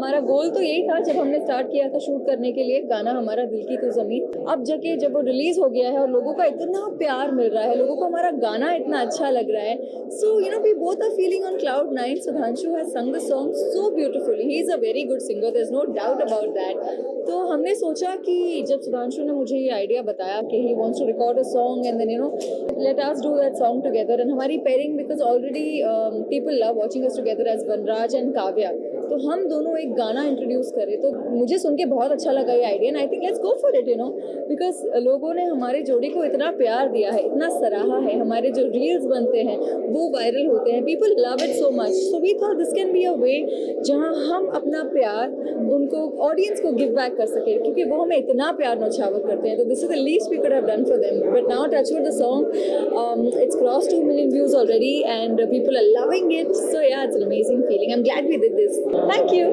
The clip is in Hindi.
हमारा गोल तो यही था जब हमने स्टार्ट किया था शूट करने के लिए गाना हमारा दिल की तू ज़मीन। अब जाके जब वो रिलीज हो गया है और लोगों का इतना प्यार मिल रहा है, लोगों को हमारा गाना इतना अच्छा लग रहा है, so you know we both are feeling on cloud nine. Sudhanshu has sung the song so beautifully, he is a very good singer, there is no doubt about that. तो हमने सोचा कि जब सुधांशु ने मुझे ये आइडिया बताया कि he wants to record a song and then you know let us do that song together, and हमारी pairing because already people love watching us together as Vanraj and Kavya, तो हम दोनों एक गाना इंट्रोड्यूस करें। तो मुझे सुन के बहुत अच्छा लगा ये idea, and I think let's go for it, you know, because लोगों ने हमारे जोड़ी को इतना प्यार दिया है, इतना सराहा है, हमारे जो रील्स बनते हैं वो वायरल होते हैं, people love it so much, so we thought this can be a way जहाँ हम अपना प्यार उनको ऑडियंस को गिव बैक कर सके, क्योंकि वो हमें इतना प्यार नौछावर करते हैं। तो this is the least we could have done for them, but now touch with the song, it's cross 2 million views already and people are loving it, so yeah, it's an amazing feeling. I'm glad we did this. Thank you.